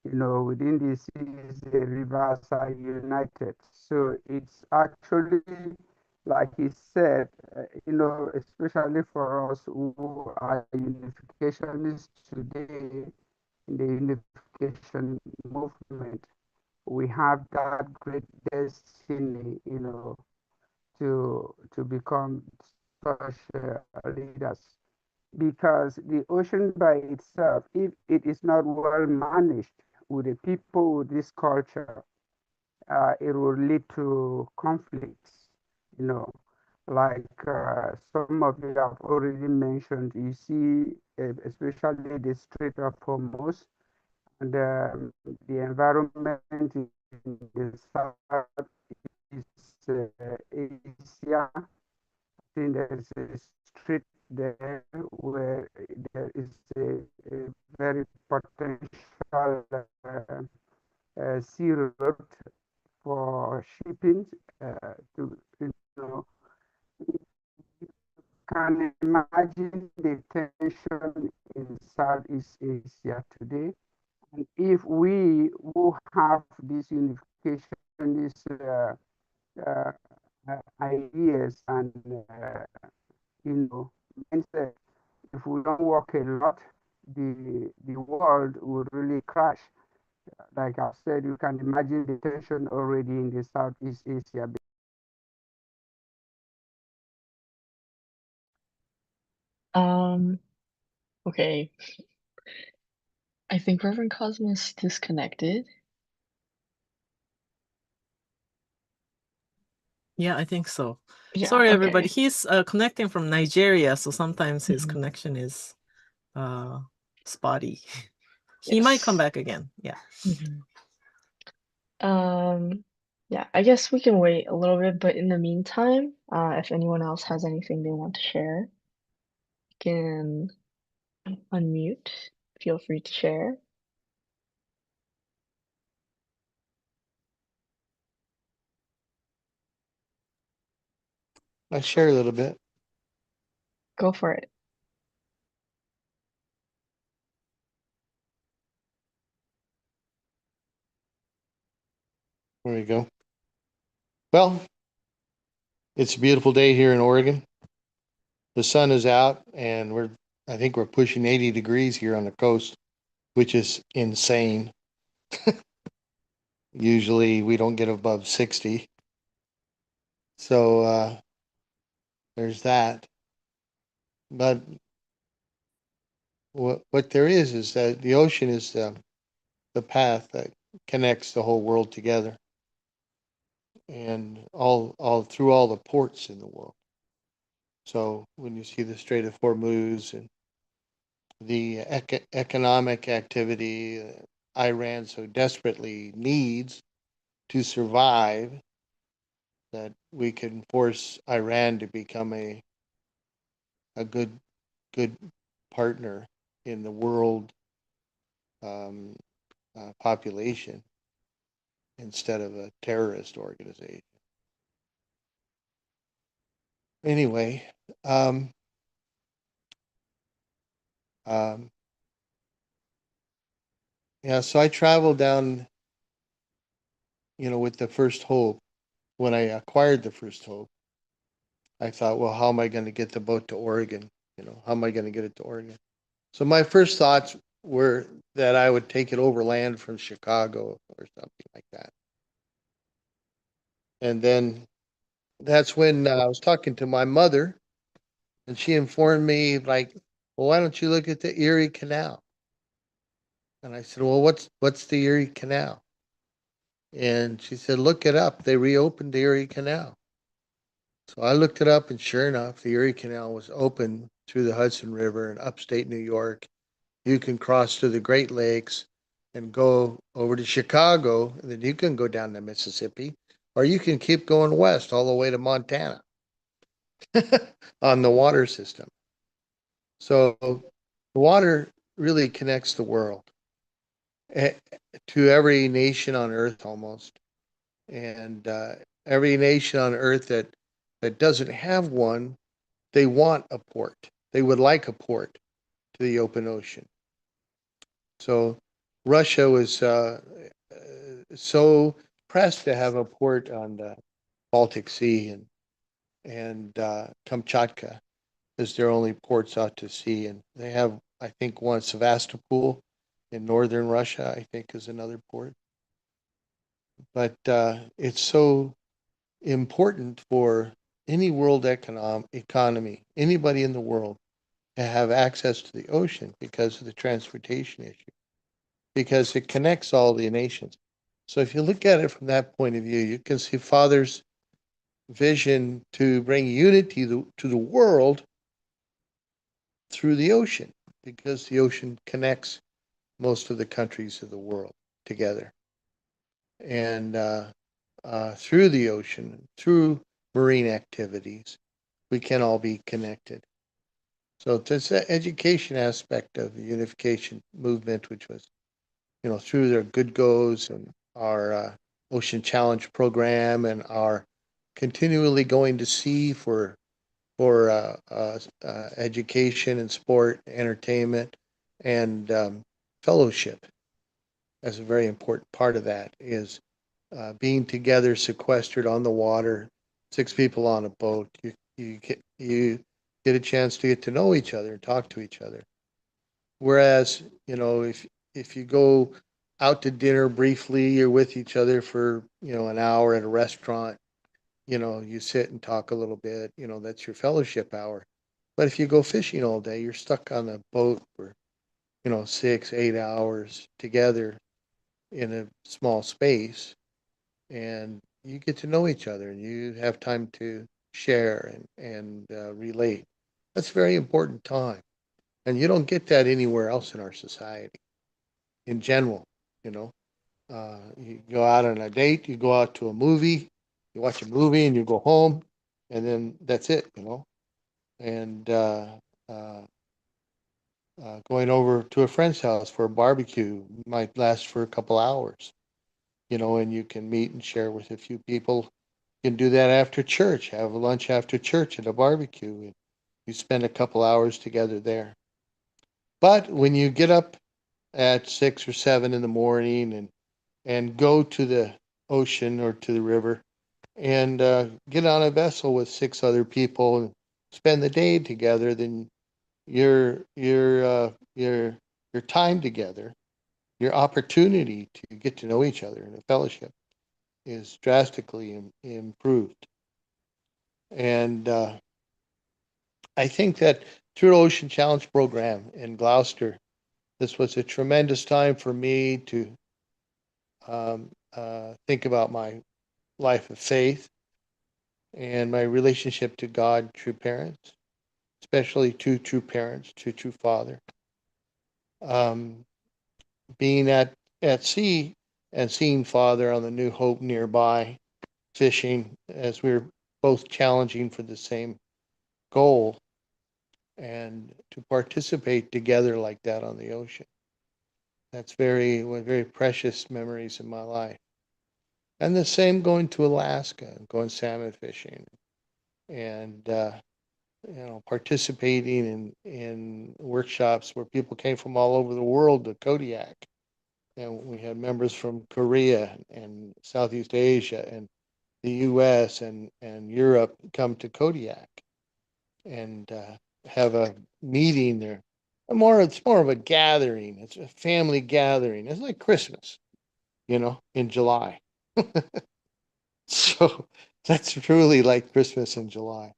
Within the seas, the rivers are united. So it's actually, like he said, especially for us who are unificationists today in the unification movement, we have that great destiny, to become such leaders. Because the ocean by itself, if it is not well managed with the people with this culture, it will lead to conflicts, you know, like some of you have already mentioned. You see, especially the Strait of Hormuz and the environment in the South East Asia. I think there's a strait there where there is a very potential sea route for shipping to, you can imagine the tension in Southeast Asia today. And if we who have this unification, these uh, ideas and mindset, if we don't work a lot, the world will really crash. Like I said, you can imagine the tension already in the Southeast Asia. Okay. I think Reverend Cosmos disconnected. Yeah, I think so. Yeah, Sorry, everybody. okay. He's connecting from Nigeria, so sometimes his Mhm. connection is spotty. He might come Yes. back again. Yeah. Mhm. Yeah, I guess we can wait a little bit, but in the meantime, if anyone else has anything they want to share, you can unmute. Feel free to share. I share a little bit. Go for it. There we go. Well, it's a beautiful day here in Oregon. The sun is out and I think we're pushing 80 degrees here on the coast, which is insane. Usually we don't get above 60. So there's that. But what there is that the ocean is the path that connects the whole world together and all through all the ports in the world. So when you see the Strait of Hormuz and the economic activity Iran so desperately needs to survive, that we can force Iran to become a good partner in the world um, population instead of a terrorist organization. Anyway, um, um, yeah, so I traveled down, with the First Hope. When I acquired the First Hope, I thought, well, how am I going to get the boat to Oregon? How am I going to get it to Oregon? So my first thoughts were that I would take it overland from Chicago or something like that. And then that's when I was talking to my mother, and she informed me, like, well, why don't you look at the Erie Canal? And I said, well, what's the Erie Canal? And she said, look it up. They reopened the Erie Canal. So I looked it up, and sure enough, the Erie Canal was open through the Hudson River in upstate New York. You can cross to the Great Lakes and go over to Chicago, and then you can go down to Mississippi, or you can keep going west all the way to Montana on the water system. So the water really connects the world to every nation on earth almost. And every nation on earth that doesn't have one, they want a port. They would like a port to the open ocean. So Russia was so pressed to have a port on the Baltic Sea, and Kamchatka is their only ports out to sea. And they have, I think, one, Sevastopol in northern Russia, I think, is another port. But it's so important for any world economy, anybody in the world, to have access to the ocean because of the transportation issue, because it connects all the nations. So if you look at it from that point of view, you can see Father's vision to bring unity to the world through the ocean, because the ocean connects most of the countries of the world together. And through the ocean, through marine activities, we can all be connected. So there's the education aspect of the unification movement, which was, through their Good Goes and our Ocean Challenge program and our continually going to sea for education and sport, entertainment, and fellowship. As a very important part of that is being together, sequestered on the water, 6 people on a boat. You get a chance to get to know each other and talk to each other. Whereas, if you go out to dinner briefly, you're with each other for an hour at a restaurant. You sit and talk a little bit. That's your fellowship hour. But if you go fishing all day, you're stuck on a boat for 6, 8 hours together in a small space, and you get to know each other, and you have time to share and relate. That's a very important time, and you don't get that anywhere else in our society in general. You know, you go out on a date, you go out to a movie, you watch a movie, and you go home, and then that's it. And uh, going over to a friend's house for a barbecue might last for a couple hours. And you can meet and share with a few people. You can do that after church, have a lunch after church at a barbecue, and you spend a couple hours together there. But when you get up at 6 or 7 in the morning and go to the ocean or to the river and get on a vessel with 6 other people and spend the day together, then your time together, your opportunity to get to know each other in a fellowship is drastically improved. And I think that through the Ocean Challenge program in Gloucester, this was a tremendous time for me to think about my life of faith and my relationship to God, true parents, especially two true parents, two true father. Um, Being at sea and seeing Father on the New Hope nearby, fishing, as we're both challenging for the same goal, and to participate together like that on the ocean. That's very precious memories in my life. And the same going to Alaska, going salmon fishing, and participating in workshops where people came from all over the world to Kodiak. And we had members from Korea and Southeast Asia and the US and Europe come to Kodiak and have a meeting there. It's more of a gathering. It's a family gathering. It's like Christmas, in July. So that's truly like Christmas in July.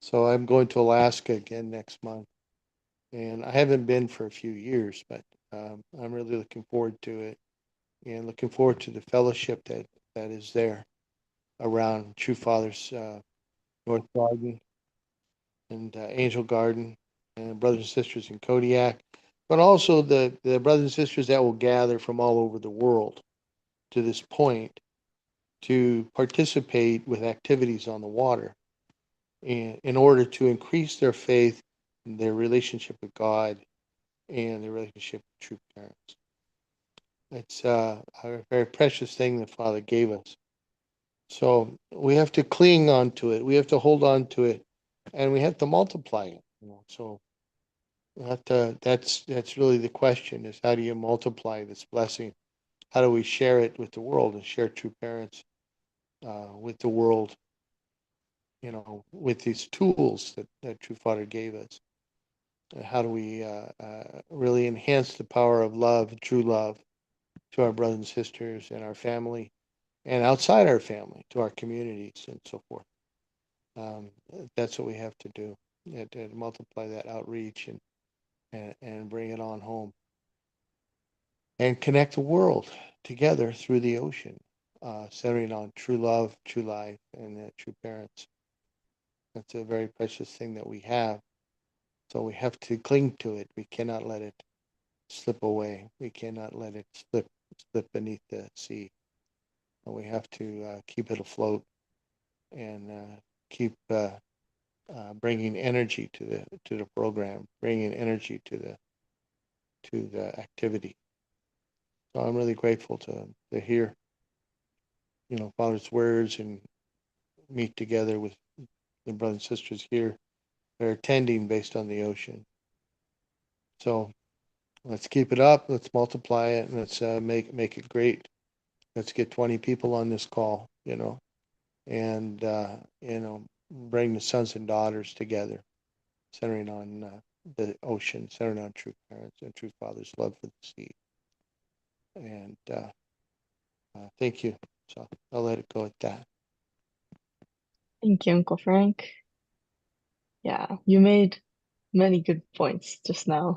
So I'm going to Alaska again next month. And I haven't been for a few years, but I'm really looking forward to it and looking forward to the fellowship that is there around True Father's North Garden and Angel Garden and brothers and sisters in Kodiak, but also the brothers and sisters that will gather from all over the world to this point to participate with activities on the water in order to increase their faith, their relationship with God, and their relationship with true parents. It's a very precious thing that Father gave us. So we have to cling on to it. We have to hold on to it, and we have to multiply it. So that's really the question: is how do you multiply this blessing? How do we share it with the world and share true parents with the world? With these tools that True Father gave us. How do we really enhance the power of love, true love, to our brothers and sisters and our family, and outside our family, to our communities and so forth? That's what we have to do, to multiply that outreach and bring it on home. And connect the world together through the ocean, centering on true love, true life, and true parents. That's a very precious thing that we have. So we have to cling to it. We cannot let it slip away. We cannot let it slip beneath the sea. And we have to keep it afloat and keep bringing energy to the program, bringing energy to the activity. So I'm really grateful to hear, Father's words and meet together with the brothers and sisters here. They're attending based on the ocean. So let's keep it up. Let's multiply it, and let's make it great. Let's get 20 people on this call, and bring the sons and daughters together, centering on the ocean, centering on true parents and true fathers' love for the sea. And thank you. So I'll let it go at that. Thank you, Uncle Frank. Yeah, you made many good points just now.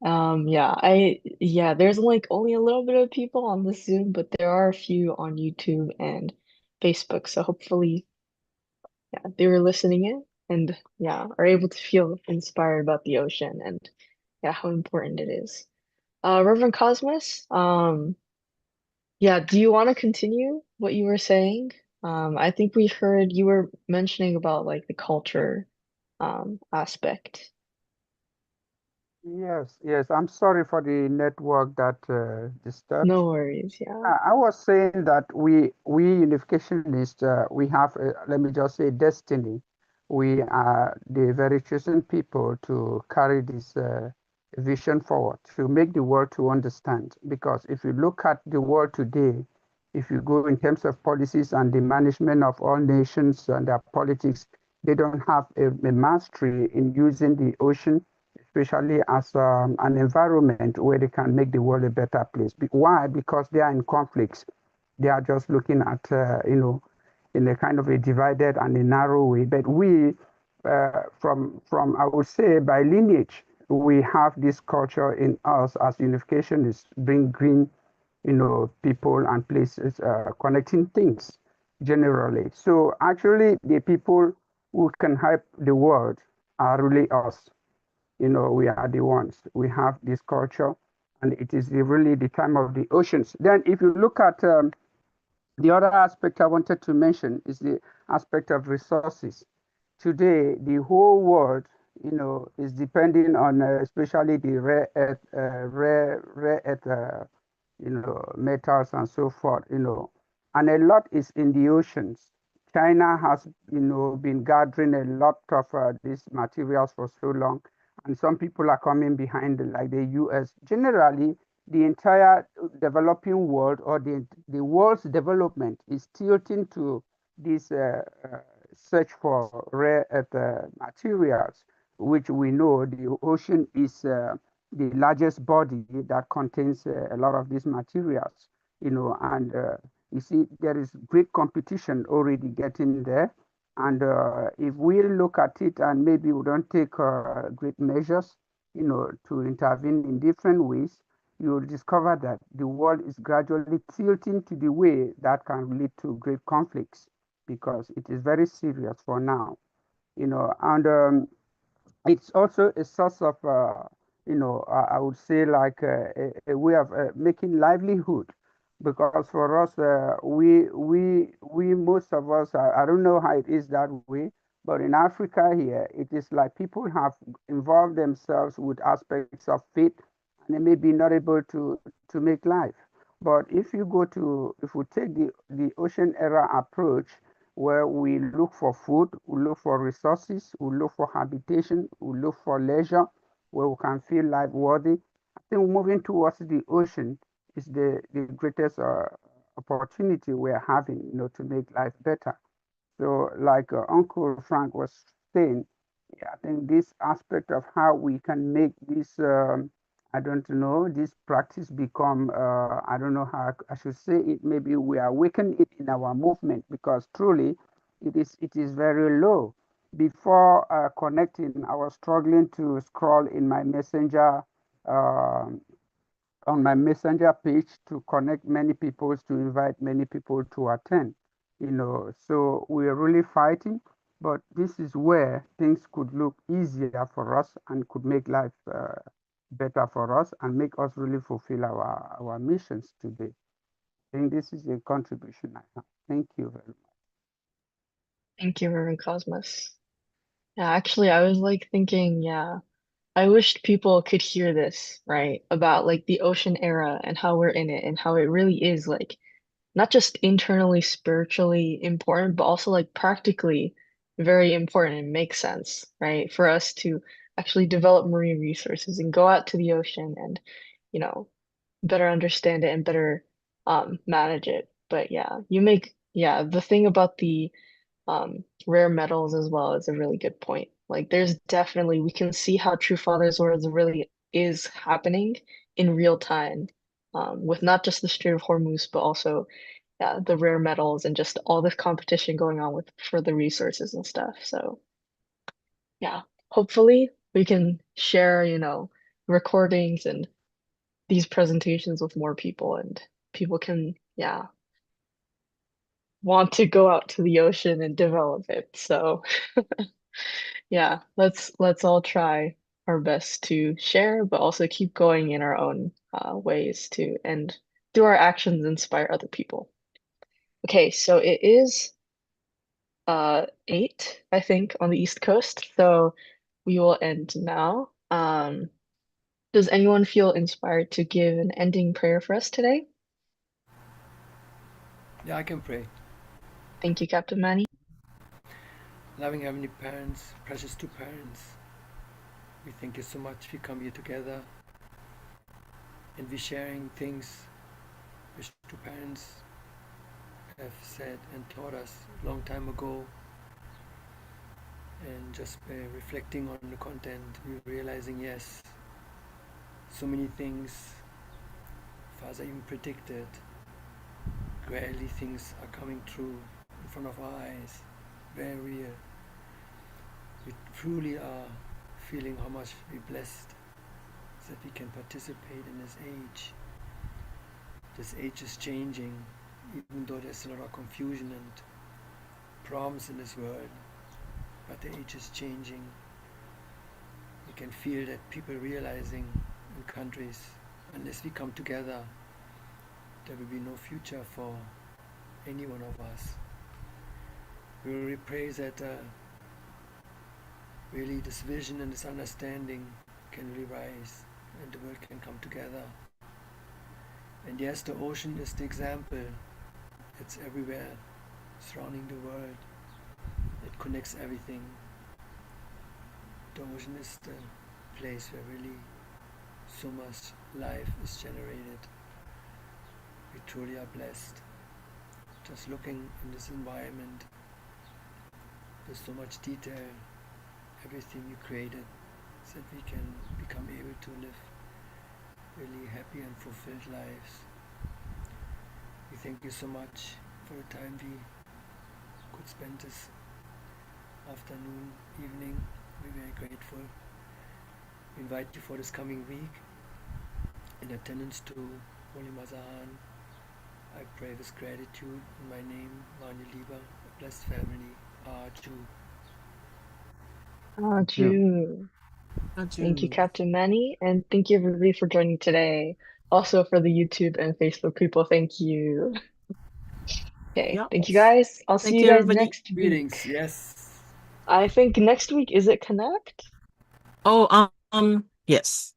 There's like only a little bit of people on the Zoom, but there are a few on YouTube and Facebook. So hopefully, they were listening in and are able to feel inspired about the ocean and how important it is. Reverend Cosmos, do you want to continue what you were saying? I think we heard you were mentioning about like the culture aspect. Yes. I'm sorry for the network that disturbed. No worries, yeah. I was saying that we unificationists, we have, let me just say, destiny. We are the very chosen people to carry this vision forward, to make the world to understand. Because if you look at the world today, if you go in terms of policies and the management of all nations and their politics, they don't have a mastery in using the ocean, especially as an environment where they can make the world a better place. Why? Because they are in conflicts. They are just looking at, in a kind of a divided and a narrow way. But we, from I would say, by lineage, we have this culture in us as unificationists, bring green, people and places, connecting things generally. So actually, the people who can help the world are really us. We are the ones. We have this culture, and it is really the time of the oceans. Then, if you look at The other aspect I wanted to mention is the aspect of resources. Today, the whole world, is depending on especially the rare earth, metals and so forth, and a lot is in the oceans. China has, been gathering a lot of these materials for so long, and some people are coming behind, like the U.S. Generally, the entire developing world or the world's development is tilting to this search for rare earth materials, which we know the ocean is the largest body that contains a lot of these materials, and you see there is great competition already getting there. And if we look at it and maybe we don't take great measures, to intervene in different ways, you will discover that the world is gradually tilting to the way that can lead to great conflicts because it is very serious for now, and it's also a source of, I would say like a way of making livelihood because for us, most of us, I don't know how it is that way, but in Africa here, it is like people have involved themselves with aspects of faith and they may be not able to make life. But if we take the ocean era approach, where we look for food, we look for resources, we look for habitation, we look for leisure, where we can feel life worthy. I think moving towards the ocean is the greatest opportunity we're having, to make life better. So, like Uncle Frank was saying, yeah, I think this aspect of how we can make this, I don't know, this practice become, I don't know how I should say it, maybe we awaken it in our movement because truly it is very low. Before connecting, I was struggling to scroll in my messenger, um on my messenger page to connect many people, to invite many people to attend, so we're really fighting, but this is where things could look easier for us and could make life better for us and make us really fulfill our missions today. I think this is a contribution I have. Thank you very much. Thank you, Reverend Cosmos. Yeah, actually, I was like thinking, yeah, I wished people could hear this, right? About like the ocean era and how we're in it and how it really is like not just internally spiritually important, but also like practically very important and makes sense, right? For us to actually develop marine resources and go out to the ocean and, you know, better understand it and better manage it. But yeah, the thing about the rare metals as well is a really good point. Like there's definitely we can see how True Father's words really is happening in real time. With not just the Strait of Hormuz, but also yeah, the rare metals and just all this competition going on with for the resources and stuff. So yeah, hopefully we can share, recordings and these presentations with more people and people can, yeah, want to go out to the ocean and develop it. So yeah, let's all try our best to share, but also keep going in our own ways to and through our actions inspire other people. Okay, so it is 8, I think, on the East Coast. So we will end now. Does anyone feel inspired to give an ending prayer for us today? Yeah, I can pray. Thank you, Captain Manny. Loving Heavenly Parents, precious two parents, we thank you so much we come here together and we sharing things which two parents have said and taught us a long time ago, and just by reflecting on the content we're realizing yes, so many things Father even predicted, gradually things are coming true in front of our eyes, very real. We truly are feeling how much we're blessed that we can participate in this age. This age is changing, even though there's a lot of confusion and problems in this world, but the age is changing. We can feel that people realizing in countries, unless we come together, there will be no future for any one of us. We really pray that really this vision and this understanding can really rise and the world can come together. And yes, the ocean is the example. It's everywhere, surrounding the world. It connects everything. The ocean is the place where really so much life is generated. We truly are blessed. Just looking in this environment, there's so much detail, everything you created, so that we can become able to live really happy and fulfilled lives. We thank you so much for the time we could spend this afternoon, evening. We're very grateful. We invite you for this coming week in attendance to Holy Mazahan. I pray with gratitude in my name, Manu Lieber, a blessed family, Arju. Jew. Thank you, Adieu. Captain Manny, and thank you everybody for joining today. Also for the YouTube and Facebook people, thank you. Okay, Yeah. thank you guys. I'll see Thank you you, guys everybody. next week. Greetings, yes. I think next week, is it Connect? Oh, yes.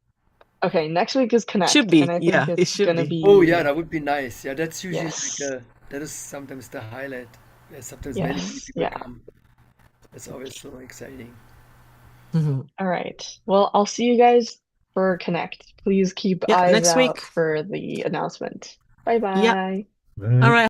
Okay, next week is Connect, Should be. and I think Yeah, it it's should gonna be. Oh be yeah, that would be nice. Yeah, that's usually yes, that is sometimes the highlight. Sometimes many yes, people yeah. come. It's always so exciting. Mhm. All right. Well, I'll see you guys for Connect. Please keep Yeah, eyes next out week. for the announcement. Bye Yeah. bye. All right.